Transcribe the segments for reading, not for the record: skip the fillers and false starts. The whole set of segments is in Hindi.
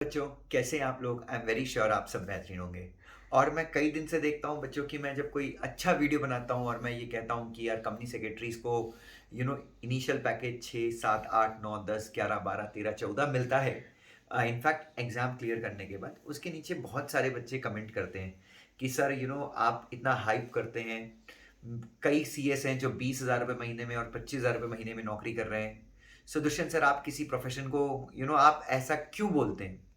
बच्चों, कैसे हैं आप लोग? आई एम वेरी श्योर आप सब बेहतरीन होंगे। और मैं कई दिन से देखता हूँ बच्चों कि मैं जब कोई अच्छा वीडियो बनाता हूँ और मैं ये कहता हूँ कि यार कंपनी सेक्रेटरीज को इनिशियल पैकेज 6 7 8 9 10 11 12 13 14 मिलता है इनफैक्ट एग्ज़ाम क्लियर करने के बाद। उसके नीचे बहुत सारे बच्चे कमेंट करते हैं कि सर आप इतना हाइप करते हैं। कई सीएस हैं जो 20,000 रुपये महीने में और 25,000 रुपये महीने में नौकरी कर रहे हैं। सो दुष्यंत सर, आप किसी प्रोफेशन को आप ऐसा क्यों बोलते हैं?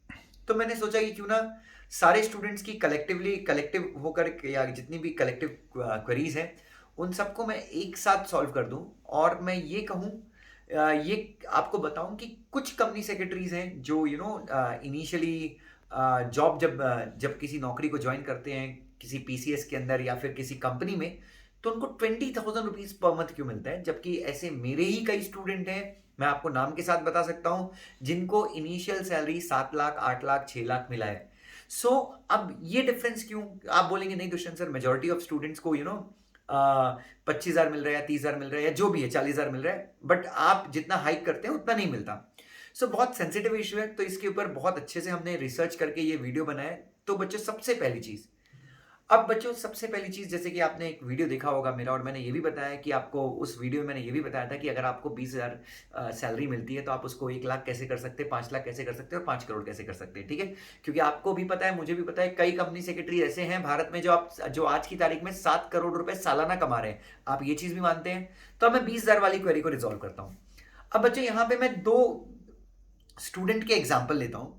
तो मैंने सोचा कि क्यों ना सारे स्टूडेंट्स की कलेक्टिव होकर या जितनी भी कलेक्टिव क्वेरीज हैं उन सबको मैं एक साथ सॉल्व कर दूं। और मैं ये कहूं, ये आपको बताऊं कि कुछ कंपनी सेक्रेटरीज हैं जो इनिशियली जब किसी नौकरी को ज्वाइन करते हैं किसी पीसीएस के अंदर या फिर किसी कंपनी में, तो उनको 20,000 रुपीज पर मंथ क्यों मिलता है, जबकि ऐसे मेरे ही कई स्टूडेंट हैं, मैं आपको नाम के साथ बता सकता हूं, जिनको इनिशियल सैलरी 7 लाख 8 लाख 6 लाख मिला है। सो अब ये डिफरेंस क्यों? आप बोलेंगे नहीं Dushyant sir, majority of students को 25,000 मिल रहा है या 30,000 मिल रहा है या जो भी है 40,000 मिल रहा है, बट आप जितना हाइक करते हैं उतना नहीं मिलता। सो बहुत सेंसिटिव इशू है, तो इसके ऊपर बहुत अच्छे से हमने रिसर्च करके ये वीडियो बनाया है। तो बच्चों, सबसे पहली चीज, जैसे कि आपने एक वीडियो देखा होगा मेरा, और मैंने ये भी बताया कि आपको उस वीडियो में मैंने ये भी बताया था कि अगर आपको 20,000 सैलरी मिलती है तो आप उसको 1 लाख कैसे कर सकते हैं, 5 लाख कैसे कर सकते हैं और 5 करोड़ कैसे कर सकते हैं। ठीक है, क्योंकि आपको भी पता है, मुझे भी पता है, कई कंपनी सेक्रेटरी ऐसे हैं भारत में जो आज की तारीख में 7 करोड़ रुपए सालाना कमा रहे हैं। आप ये चीज भी मानते हैं? तो अब मैं 20,000 वाली क्वेरी को रिजॉल्व करता हूं। अब बच्चों, यहां पे मैं दो स्टूडेंट के एग्जाम्पल लेता हूं।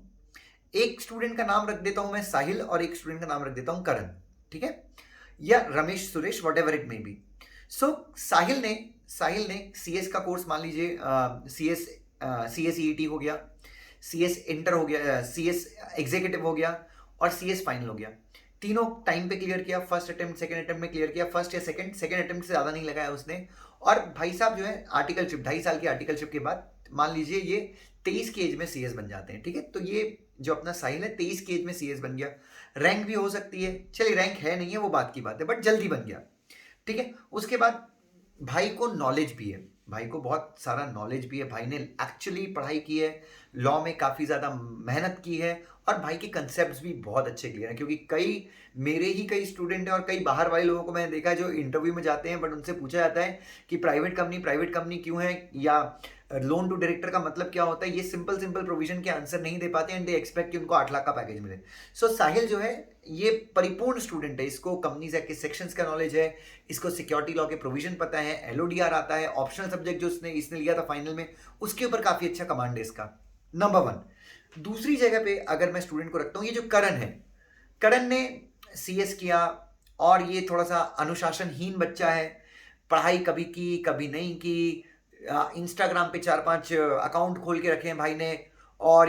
एक स्टूडेंट का नाम रख देता हूं मैं साहिल और एक स्टूडेंट का नाम रख देता हूं करण। ठीक है, या Ramesh Suresh, whatever it may be. So Sahil ने सीएस का कोर्स, मान लीजिए सीएस ईईटी हो गया, सीएस इंटर हो गया, सीएस एग्जीक्यूटिव हो गया और सीएस फाइनल हो गया। तीनों टाइम पे क्लियर किया, फर्स्ट अटेम्प्ट सेकंड अटेम्प्ट में क्लियर किया, फर्स्ट या सेकंड अटेम्प्ट से ज़्यादा नहीं लगाया उसने। और भाई साहब जो है आर्टिकलशिप, 2.5 साल की आर्टिकलशिप के बाद मान लीजिए ये 23 की एज में सीएस बन जाते हैं। ठीक है, तो ये जो अपना साहिल है 23 की एज में सीएस बन गया। रैंक भी हो सकती है, चलिए रैंक है नहीं है वो बात की बात है, बट जल्दी बन गया। ठीक है, उसके बाद भाई को नॉलेज भी है, भाई को बहुत सारा नॉलेज भी है, भाई ने एक्चुअली पढ़ाई की है, लॉ में काफ़ी ज़्यादा मेहनत की है, और भाई के कंसेप्ट भी बहुत अच्छे क्लियर हैं। क्योंकि मेरे ही कई स्टूडेंट हैं और कई बाहर वाले लोगों को मैंने देखा है जो इंटरव्यू में जाते हैं, बट उनसे पूछा जाता है कि प्राइवेट कंपनी क्यों है, या लोन टू डायरेक्टर का मतलब क्या होता है, ये सिंपल प्रोविजन के आंसर नहीं दे पाते, एंड दे एक्सपेक्ट कि उनको 8 लाख का पैकेज मिले। सो साहिल जो है ये परिपूर्ण स्टूडेंट है, इसको कंपनीज एक्ट के सेक्शंस का नॉलेज है, इसको सिक्योरिटी लॉ के प्रोविजन पता है, एलओडीआर आता है, ऑप्शनल सब्जेक्ट जो इसने लिया था फाइनल में उसके ऊपर काफी अच्छा कमांड है इसका। Number one. दूसरी जगह पे अगर मैं स्टूडेंट को रखता हूं, ये जो करण है, करण ने सीएस किया और ये थोड़ा सा अनुशासनहीन बच्चा है, पढ़ाई कभी की कभी नहीं की, इंस्टाग्राम पे 4 5 अकाउंट खोल के रखे हैं भाई ने, और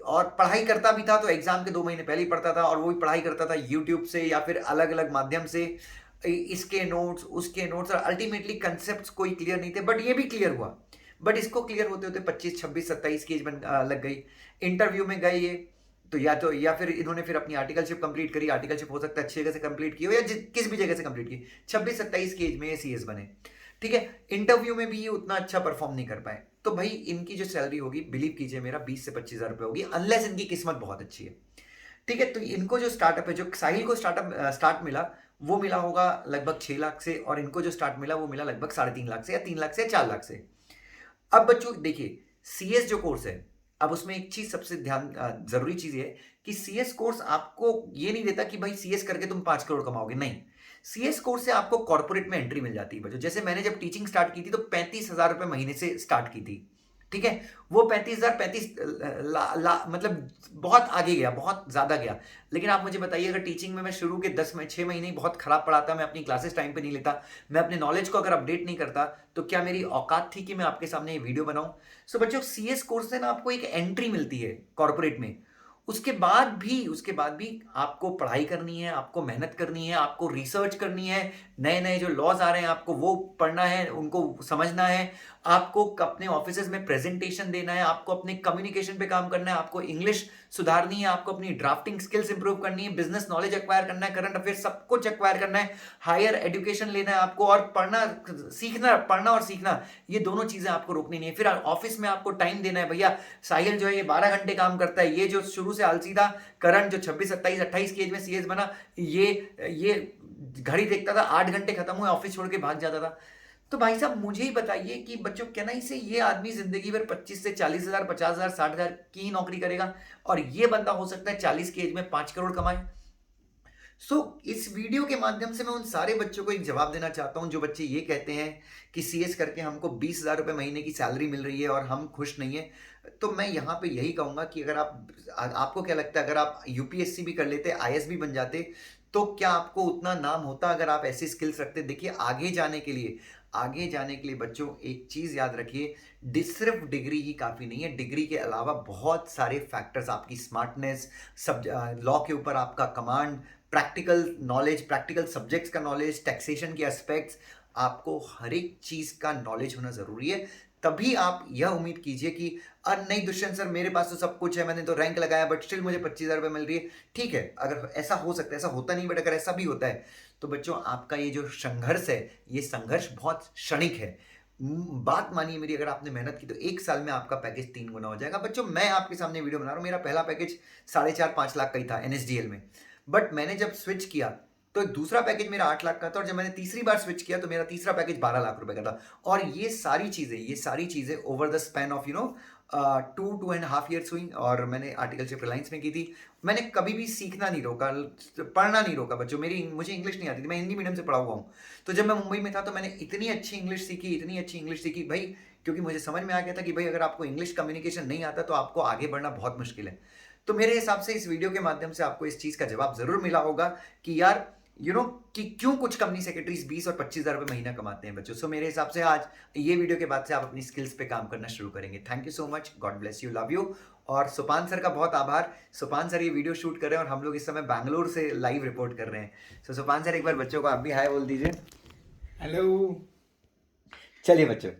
और पढ़ाई करता भी था तो एग्जाम के 2 महीने पहले ही पढ़ता था, और वो भी पढ़ाई करता था यूट्यूब से या फिर अलग अलग माध्यम से, इसके नोट्स उसके नोट्स, और अल्टीमेटली कंसेप्ट कोई क्लियर नहीं थे, बट ये भी क्लियर हुआ। बट इसको क्लियर होते होते 25 26 27 की एज लग गई। इंटरव्यू में गए ये, या फिर इन्होंने फिर अपनी आर्टिकलशिप कंप्लीट करी, आर्टिकलशिप हो सकता है अच्छी जगह से कंप्लीट की हो या किस भी जगह से कंप्लीट की, 26 27 की एज में ये सीएस बने। ठीक है, इंटरव्यू में भी ये उतना अच्छा परफॉर्म नहीं कर पाए, तो भाई इनकी जो सैलरी होगी, बिलीव कीजिए मेरा, 20 से 25 हजार रुपये होगी, अनलेस इनकी किस्मत बहुत अच्छी है। ठीक है, तो इनको जो स्टार्टअप है, जो साहिल को स्टार्ट मिला, वो मिला होगा लगभग 6 लाख से, और इनको जो स्टार्ट मिला वो मिला लगभग 3.5 लाख से या 3 लाख से या 4 लाख से। अब बच्चों देखिए, सीएस जो कोर्स है, अब उसमें एक चीज सबसे जरूरी चीज ये है कि सीएस कोर्स आपको ये नहीं देता कि भाई सीएस करके तुम 5 करोड़ कमाओगे, नहीं। सीएस कोर्स से आपको कॉर्पोरेट में एंट्री मिल जाती है बच्चों। जैसे मैंने जब टीचिंग स्टार्ट की थी तो 35,000 रुपए महीने से स्टार्ट की थी। ठीक है, वो 35,000 मतलब बहुत आगे गया, बहुत ज्यादा गया। लेकिन आप मुझे बताइए, अगर टीचिंग में मैं शुरू के 6 महीने ही बहुत खराब पढ़ाता, मैं अपनी क्लासेस टाइम पे नहीं लेता, मैं अपने नॉलेज को अगर अपडेट नहीं करता, तो क्या मेरी औकात थी कि मैं आपके सामने ये वीडियो बनाऊं? सो बच्चों, सीएस कोर्स से ना आपको एक एंट्री मिलती है कॉर्पोरेट में, उसके बाद भी आपको पढ़ाई करनी है, आपको मेहनत करनी है, आपको रिसर्च करनी है, नए-नए जो लॉज़ आ रहे हैं आपको वो पढ़ना है, उनको समझना है, आपको अपने ऑफिसेज़ में प्रेज़ेंटेशन देना है, आपको अपने कम्युनिकेशन पे काम करना है, आपको इंग्लिश सुधारनी है, आपको अपनी ड्राफ्टिंग स्किल्स इंप्रूव करनी है, बिज़नेस नॉलेज एक्वायर करना है, करंट अफेयर्स सब कुछ एक्वायर करना है, हायर एजुकेशन लेना है आपको और पढ़ना और सीखना, ये दोनों चीज़ें आपको रोकनी नहीं है। फिर ऑफिस में आपको टाइम देना है, भैया साहिल जो है ये 12 घंटे काम करता है, ये जो शुरू से आलसी था, करण जो 26, 27, 28 की एज में सीएस बना, ये घड़ी देखता था, 8 घंटे खत्म हुए, ऑफिस छोड़ के भाग जाता था। तो भाई साहब मुझे ही बताइए कि बच्चों कहना ही से ये आदमी जिंदगी भर 25 से 40,000, 50,000, 60,000 की ही नौकरी करेगा और ये बंदा हो सकता है 40 की एज में 5 करोड़ कमाए। इस वीडियो के माध्यम से मैं उन सारे बच्चों को एक जवाब देना चाहता हूं जो बच्चे ये कहते हैं कि सीएस करके हमको 20,000 रुपए महीने की सैलरी मिल रही है और हम खुश नहीं है। तो मैं यहाँ पे यही कहूंगा कि अगर आपको क्या लगता है, अगर आप यूपीएससी भी कर लेते, आईएएस भी बन जाते, तो क्या आपको उतना नाम होता अगर आप ऐसी स्किल्स रखते? देखिए आगे जाने के लिए बच्चों एक चीज याद रखिए, सिर्फ डिग्री ही काफी नहीं है। डिग्री के अलावा बहुत सारे फैक्टर्स, आपकी स्मार्टनेस, सब लॉ के ऊपर आपका command, practical knowledge, practical subjects का नॉलेज, टैक्सेशन के एस्पेक्ट्स, आपको हर एक चीज का नॉलेज होना जरूरी है। तभी आप यह उम्मीद कीजिए कि अरे नहीं दुष्यंत सर मेरे पास तो सब कुछ है, मैंने तो रैंक लगाया बट स्टिल मुझे 25,000 रुपये मिल रही है। ठीक है, अगर ऐसा हो सकता है, ऐसा होता नहीं बट अगर ऐसा भी होता है तो बच्चों आपका ये जो संघर्ष है, ये संघर्ष बहुत क्षणिक है। बात मानिए मेरी, अगर आपने मेहनत की तो 1 साल में आपका पैकेज 3 गुना हो जाएगा। बच्चों मैं आपके सामने वीडियो बना रहा हूँ, मेरा पहला पैकेज 4.5-5 लाख का ही था एनएसडीएल में, बट मैंने जब स्विच किया तो दूसरा पैकेज मेरा 8 लाख का था और जब मैंने तीसरी बार स्विच किया तो मेरा तीसरा पैकेज 12 लाख रुपए का था। और ये सारी चीजें over the span of 2.5 years हुई और मैंने आर्टिकलशिप रिलायंस में की थी। मैंने कभी भी सीखना नहीं रोका, पढ़ना नहीं रोका बच्चों। मुझे इंग्लिश नहीं आती थी, मैं हिंदी मीडियम से पढ़ा हुआ हूँ। तो जब मैं मुंबई में था तो मैंने इतनी अच्छी इंग्लिश सीखी भाई, क्योंकि मुझे समझ में आ गया था कि भाई अगर आपको इंग्लिश कम्युनिकेशन नहीं आता तो आपको आगे बढ़ना बहुत मुश्किल है। तो मेरे हिसाब से इस वीडियो के माध्यम से आपको इस चीज का जवाब जरूर मिला होगा कि यार कि क्यों कुछ कंपनी सेक्रेटरीज 20 और 25,000 रुपए महीना कमाते हैं बच्चों। मेरे हिसाब से आज ये वीडियो के बाद से आप अपनी स्किल्स पे काम करना शुरू करेंगे। Thank you so much, God bless you, love you. और सुपान सर का बहुत आभार। सुपान सर ये वीडियो शूट कर रहे हैं और हम लोग इस समय बैंगलोर से लाइव रिपोर्ट कर रहे हैं। सुपान सर एक बार बच्चों को आप भी हाय बोल दीजिए। हेलो। चलिए बच्चों,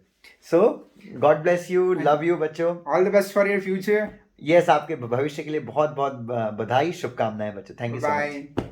God bless you, love you बच्चों। All the best for your future. Yes, आपके भविष्य के लिए बहुत बहुत बधाई, शुभकामनाएं बच्चों। Thank you so much.